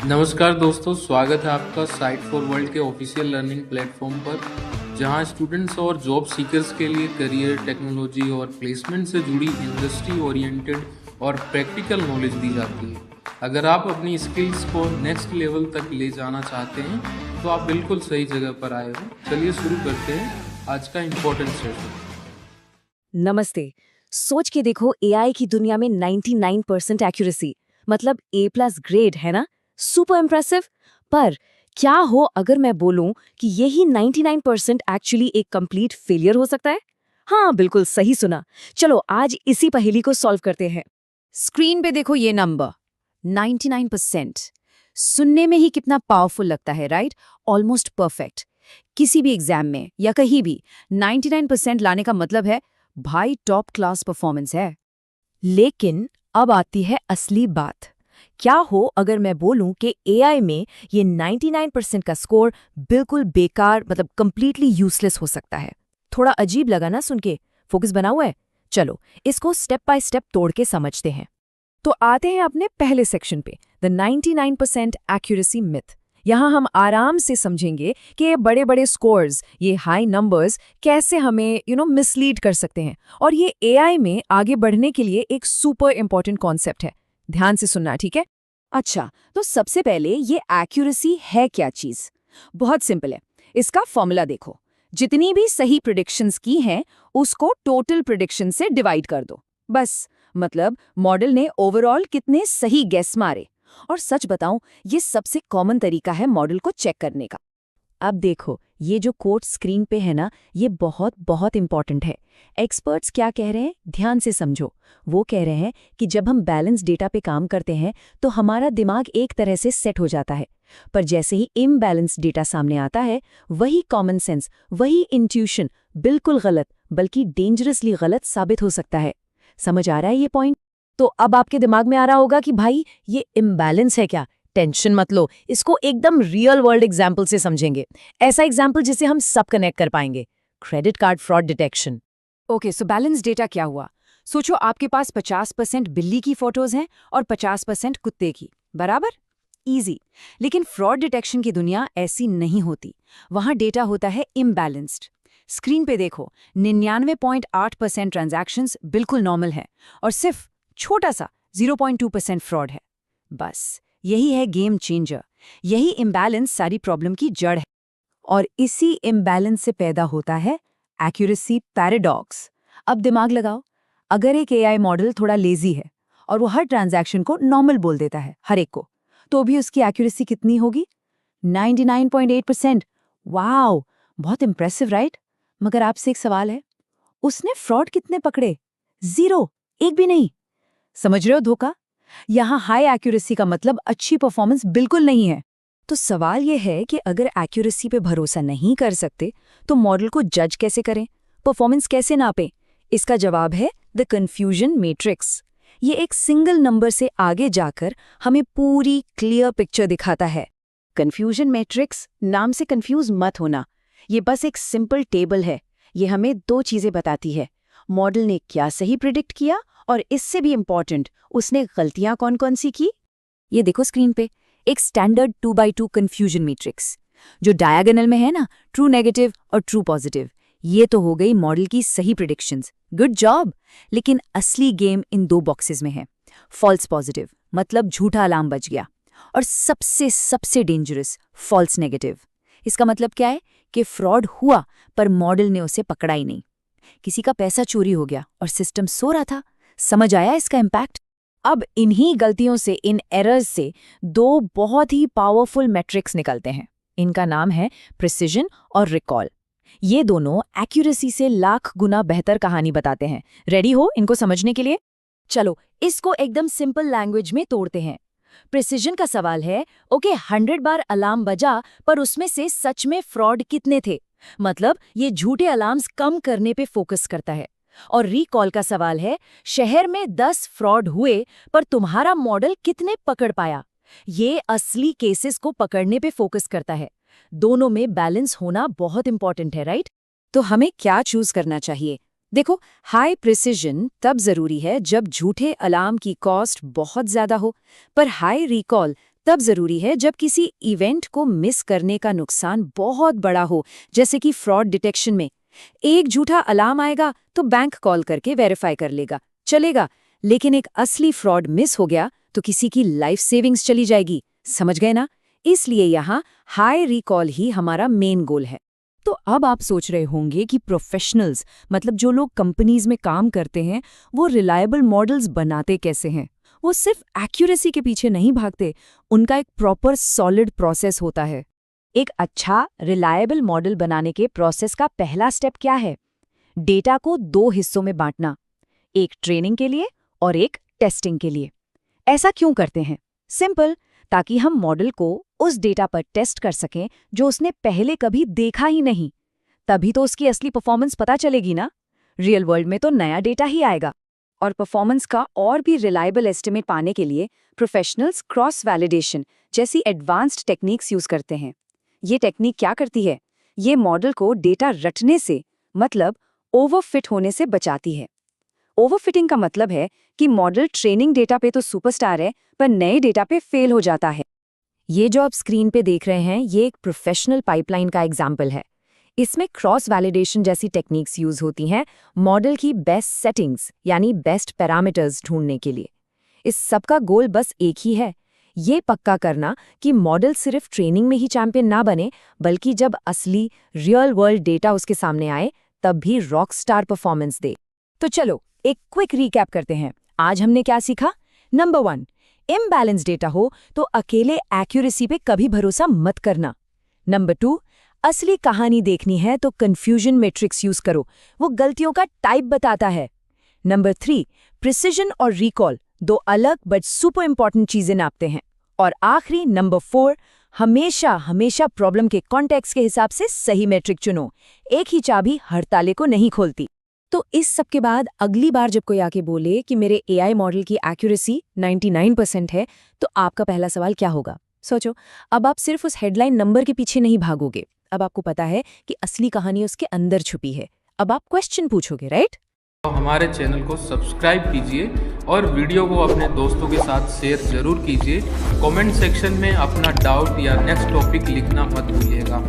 नमस्कार दोस्तों, स्वागत है आपका साइट फॉर वर्ल्ड के ऑफिशियल लर्निंग प्लेटफॉर्म पर, जहां स्टूडेंट्स और जॉब सीकर्स के लिए करियर, टेक्नोलॉजी और प्लेसमेंट से जुड़ी इंडस्ट्री ओरिएंटेड और प्रैक्टिकल नॉलेज दी जाती है। अगर आप अपनी स्किल्स को नेक्स्ट लेवल तक ले जाना चाहते हैं तो आप बिल्कुल सही जगह पर आए हो। चलिए शुरू करते हैं आज का इम्पोर्टेंट सेशन। नमस्ते। सोच के देखो, एआई की दुनिया में 99% एक्यूरेसी मतलब A+ ग्रेड है ना। Super impressive. पर क्या हो अगर मैं बोलूं कि यही 99% एक्चुअली एक कंप्लीट फेलियर हो सकता है? हाँ, बिल्कुल सही सुना। चलो आज इसी पहेली को सॉल्व करते हैं। स्क्रीन पे देखो ये नंबर 99%। सुनने में ही कितना पावरफुल लगता है, राइट? Almost perfect. किसी भी एग्जाम में या कहीं भी 99% लाने का मतलब है भाई टॉप क्लास परफॉर्मेंस है। लेकिन अब आती है असली बात। क्या हो अगर मैं बोलूं कि एआई में ये 99% का स्कोर बिल्कुल बेकार मतलब कंप्लीटली यूजलेस हो सकता है? थोड़ा अजीब लगा ना सुन के? फोकस बना हुआ है? चलो इसको स्टेप बाय स्टेप तोड़ के समझते हैं। तो आते हैं अपने पहले सेक्शन पे, द 99% एक्यूरेसी मिथ। यहाँ हम आराम से समझेंगे कि ये बड़े बड़े स्कोर्स, ये हाई नंबर्स कैसे हमें मिसलीड कर सकते हैं, और ये एआई में आगे बढ़ने के लिए एक सुपर इंपॉर्टेंट कॉन्सेप्ट है। ध्यान से सुनना, ठीक है? अच्छा, तो सबसे पहले ये एक्यूरेसी है क्या चीज? बहुत सिंपल है। इसका फॉर्मूला देखो। जितनी भी सही प्रिडिक्शंस की हैं उसको टोटल प्रिडिक्शन से डिवाइड कर दो। बस, मतलब मॉडल ने ओवरऑल कितने सही गेस मारे। और सच बताऊं, ये सबसे कॉमन तरीका है मॉडल को चेक करने का। अब देखो, ये जो कोट स्क्रीन पे है ना, ये बहुत बहुत इंपॉर्टेंट है। एक्सपर्ट्स क्या कह रहे हैं, ध्यान से समझो। वो कह रहे हैं कि जब हम बैलेंस डेटा पे काम करते हैं तो हमारा दिमाग एक तरह से सेट हो जाता है, पर जैसे ही इम्बैलेंस डेटा सामने आता है, वही कॉमन सेंस, वही इंट्यूशन बिल्कुल गलत, बल्कि डेंजरसली गलत साबित हो सकता है। समझ आ रहा है ये पॉइंट? तो अब आपके दिमाग में आ रहा होगा कि भाई ये इम्बैलेंस है क्या? टेंशन मत लो, इसको एकदम रियल वर्ल्ड एग्जाम्पल से समझेंगे। ऐसा एग्जाम्पल जिसे हम सब कनेक्ट कर पाएंगे। Credit card fraud detection. Okay, so balance data क्या हुआ? सोचो आपके पास 50% बिल्ली की फोटोज हैं और 50% कुत्ते की, बराबर? इजी। लेकिन फ्रॉड डिटेक्शन की दुनिया ऐसी नहीं होती। वहां डेटा होता है इम्बैलेंस्ड। स्क्रीन पे देखो, 99.8% ट्रांजैक्शंस बिल्कुल नॉर्मल है और सिर्फ छोटा सा 0.2% फ्रॉड है। बस यही है गेम चेंजर। यही इम्बैलेंस सारी प्रॉब्लम की जड़ है। और इसी इम्बैलेंस से पैदा होता है एक्यूरेसी पैराडॉक्स। अब दिमाग लगाओ, अगर एक एआई मॉडल थोड़ा लेजी है और वो हर ट्रांजैक्शन को नॉर्मल बोल देता है, हर एक को, तो भी उसकी एक्यूरेसी कितनी होगी? 99.8%। वाओ, बहुत इंप्रेसिव, राइट? मगर आपसे एक सवाल है, उसने फ्रॉड कितने पकड़े? 0, एक भी नहीं। समझ रहे हो धोखा? यहाँ हाई एक्यूरेसी का मतलब अच्छी परफॉर्मेंस बिल्कुल नहीं है। तो सवाल यह है कि अगर एक्यूरेसी पे भरोसा नहीं कर सकते तो मॉडल को जज कैसे करें, परफॉर्मेंस कैसे नापें? इसका जवाब है द कंफ्यूजन मैट्रिक्स। ये एक सिंगल नंबर से आगे जाकर हमें पूरी क्लियर पिक्चर दिखाता है। कंफ्यूजन मैट्रिक्स नाम से कंफ्यूज मत होना, ये बस एक सिंपल टेबल है। ये हमें दो चीजें बताती है, मॉडल ने क्या सही प्रिडिक्ट किया और इससे भी इम्पॉर्टेंट, उसने गलतियां कौन कौन सी की। ये देखो स्क्रीन पे, एक स्टैंडर्ड 2x2 कंफ्यूजन मैट्रिक्स। जो डायगोनल में है ना, ट्रू नेगेटिव और ट्रू पॉजिटिव, ये तो हो गई मॉडल की सही प्रिडिक्शंस। Good job. लेकिन असली गेम इन दो बॉक्सेस में है। फॉल्स पॉजिटिव मतलब झूठा अलार्म बज गया, और सबसे सबसे डेंजरस फॉल्स नेगेटिव। इसका मतलब क्या है कि फ्रॉड हुआ पर मॉडल ने उसे पकड़ा ही नहीं। किसी का पैसा चोरी हो गया और सिस्टम सो रहा था। समझ आया इसका इम्पैक्ट? अब इन्हीं गलतियों से, इन एरर्स से दो बहुत ही पावरफुल मैट्रिक्स निकलते हैं। इनका नाम है प्रिसिजन और रिकॉल। ये दोनों एक्यूरेसी से लाख गुना बेहतर कहानी बताते हैं। रेडी हो इनको समझने के लिए? चलो इसको एकदम सिंपल लैंग्वेज में तोड़ते हैं। प्रिसिजन का सवाल है, ओके 100 बार अलार्म बजा पर उसमें से सच में फ्रॉड कितने थे? मतलब ये झूठे अलार्म्स कम करने पे फोकस करता है। और रिकॉल का सवाल है, शहर में 10 फ्रॉड हुए पर तुम्हारा मॉडल कितने पकड़ पाया? ये असली केसेस को पकड़ने पे फोकस करता है। दोनों में बैलेंस होना बहुत इंपॉर्टेंट है, राइट? तो हमें क्या चूज करना चाहिए? देखो, हाई प्रिसिजन तब जरूरी है जब झूठे अलार्म की कॉस्ट बहुत ज्यादा हो, पर हाई रिकॉल तब जरूरी है जब किसी इवेंट को मिस करने का नुकसान बहुत बड़ा हो, जैसे कि फ्रॉड डिटेक्शन में। एक झूठा अलार्म आएगा तो बैंक कॉल करके वेरीफाई कर लेगा, चलेगा, लेकिन एक असली फ्रॉड मिस हो गया तो किसी की लाइफ सेविंग्स चली जाएगी। समझ गए ना? इसलिए यहाँ हाई रिकॉल ही हमारा मेन गोल है। तो अब आप सोच रहे होंगे कि प्रोफेशनल्स, मतलब जो लोग कंपनीज में काम करते हैं, वो रिलायबल मॉडल्स बनाते कैसे हैं? वो सिर्फ एक्यूरेसी के पीछे नहीं भागते, उनका एक प्रॉपर सॉलिड प्रोसेस होता है। एक अच्छा रिलायबल मॉडल बनाने के प्रोसेस का पहला स्टेप क्या है? डेटा को 2 हिस्सों में बांटना, एक ट्रेनिंग के लिए और एक टेस्टिंग के लिए। ऐसा क्यों करते हैं? सिंपल, ताकि हम मॉडल को उस डेटा पर टेस्ट कर सकें जो उसने पहले कभी देखा ही नहीं। तभी तो उसकी असली परफॉर्मेंस पता चलेगी ना। रियल वर्ल्ड में तो नया डेटा ही आएगा। और परफॉर्मेंस का और भी रिलायबल एस्टिमेट पाने के लिए प्रोफेशनल्स क्रॉस वैलिडेशन जैसी एडवांस्ड टेक्निक्स यूज करते हैं। ये टेक्निक क्या करती है? ये मॉडल को डेटा रटने से, मतलब ओवरफिट होने से बचाती है। ओवरफिटिंग का मतलब है कि मॉडल ट्रेनिंग डेटा पे तो सुपरस्टार है, पर नए डेटा पे फेल हो जाता है। ये जो आप स्क्रीन पे देख रहे हैं, ये एक प्रोफेशनल पाइपलाइन का एग्जाम्पल है। इसमें क्रॉस वैलिडेशन जैसी टेक्निक्स यूज होती हैं मॉडल की बेस्ट सेटिंग्स यानी बेस्ट पैरामीटर्स ढूंढने के लिए। इस सब का गोल बस एक ही है, ये पक्का करना कि मॉडल सिर्फ ट्रेनिंग में ही चैंपियन ना बने, बल्कि जब असली रियल वर्ल्ड डेटा उसके सामने आए तब भी रॉक स्टार परफॉर्मेंस दे। तो चलो एक क्विक रिकैप करते हैं। आज हमने क्या सीखा? नंबर 1, इम्बैलेंस डेटा हो तो अकेले एक्यूरेसी पे कभी भरोसा मत करना। नंबर 2, असली कहानी देखनी है तो कंफ्यूजन मैट्रिक्स यूज करो, वो गलतियों का टाइप बताता है। नंबर 3, प्रिसिजन और रिकॉल, 2 अलग बट सुपर इंपॉर्टेंट चीजें नापते हैं। और आखिरी नंबर 4, हमेशा प्रॉब्लम के कॉन्टेक्स्ट के हिसाब से सही मैट्रिक चुनो। एक ही चाबी हर ताले को नहीं खोलती। तो इस सब के बाद अगली बार जब कोई आके बोले कि मेरे एआई मॉडल की एक्यूरेसी 99% है, तो आपका पहला सवाल क्या होगा? सोचो, अब आप सिर्फ उस हेडलाइन नंबर के पीछे नहीं भागोगे। अब आपको पता है कि असली कहानी उसके अंदर छुपी है। अब आप क्वेश्चन पूछोगे, राइट? तो हमारे चैनल को सब्सक्राइब कीजिए और वीडियो को अपने दोस्तों के साथ शेयर जरूर कीजिए। कमेंट सेक्शन में अपना डाउट या नेक्स्ट टॉपिक लिखना मत भूलिएगा।